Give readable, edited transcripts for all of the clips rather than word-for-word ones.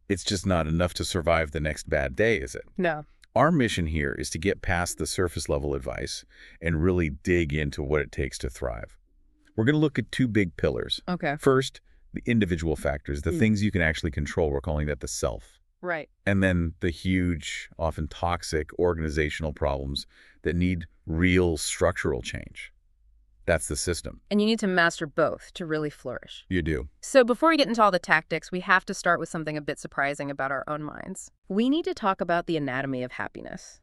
It's just not enough to survive the next bad day, is it? No. Our mission here is to get past the surface level advice and really dig into what it takes to thrive. We're going to look at two big pillars. Okay. First, the individual factors, the things you can actually control. We're calling that the self. Right. And then the huge, often toxic organizational problems that need real structural change. That's the system. And you need to master both to really flourish. You do. So before we get into all the tactics, we have to start with something a bit surprising about our own minds. We need to talk about the anatomy of happiness.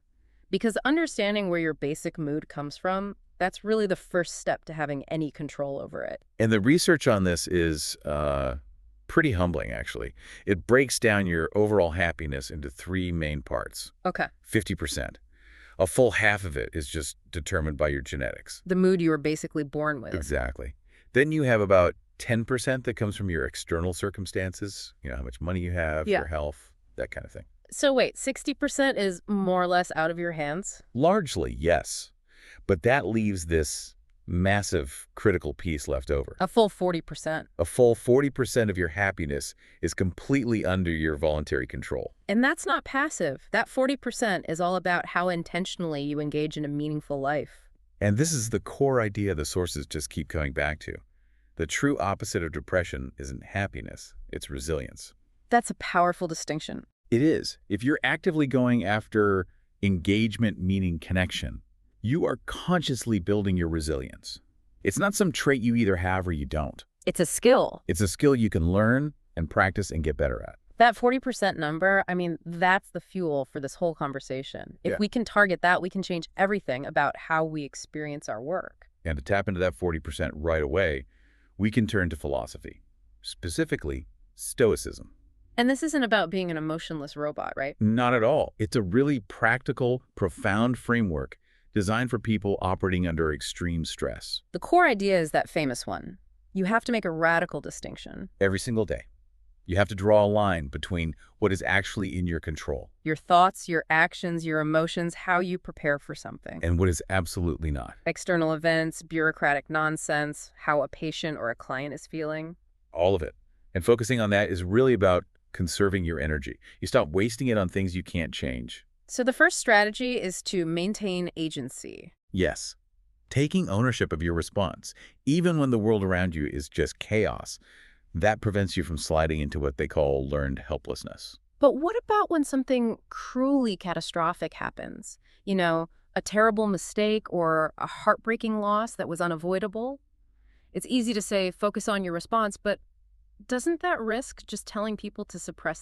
Because understanding where your basic mood comes from, that's really the first step to having any control over it. And the research on this is pretty humbling, actually. It breaks down your overall happiness into three main parts. Okay. 50%. A full half of it is just determined by your genetics. The mood you were basically born with. Exactly. Then you have about 10% that comes from your external circumstances, how much money you have, your health, that kind of thing. So wait, 60% is more or less out of your hands? Largely, yes. But that leaves this massive critical piece left over. A full 40%. A full 40% of your happiness is completely under your voluntary control. And that's not passive. That 40% is all about how intentionally you engage in a meaningful life. And this is the core idea the sources just keep coming back to. The true opposite of depression isn't happiness, it's resilience. That's a powerful distinction. It is. If you're actively going after engagement, meaning connection, you are consciously building your resilience. It's not some trait you either have or you don't. It's a skill. It's a skill you can learn and practice and get better at. That 40% number, that's the fuel for this whole conversation. If we can target that, we can change everything about how we experience our work. And to tap into that 40% right away, we can turn to philosophy, specifically Stoicism. And this isn't about being an emotionless robot, right? Not at all. It's a really practical, profound framework designed for people operating under extreme stress. The core idea is that famous one. You have to make a radical distinction. Every single day. You have to draw a line between what is actually in your control. Your thoughts, your actions, your emotions, how you prepare for something. And what is absolutely not. External events, bureaucratic nonsense, how a patient or a client is feeling. All of it. And focusing on that is really about conserving your energy. You stop wasting it on things you can't change. So the first strategy is to maintain agency. Yes. Taking ownership of your response, even when the world around you is just chaos, that prevents you from sliding into what they call learned helplessness. But what about when something cruelly catastrophic happens? A terrible mistake or a heartbreaking loss that was unavoidable? It's easy to say, focus on your response, but doesn't that risk just telling people to suppress their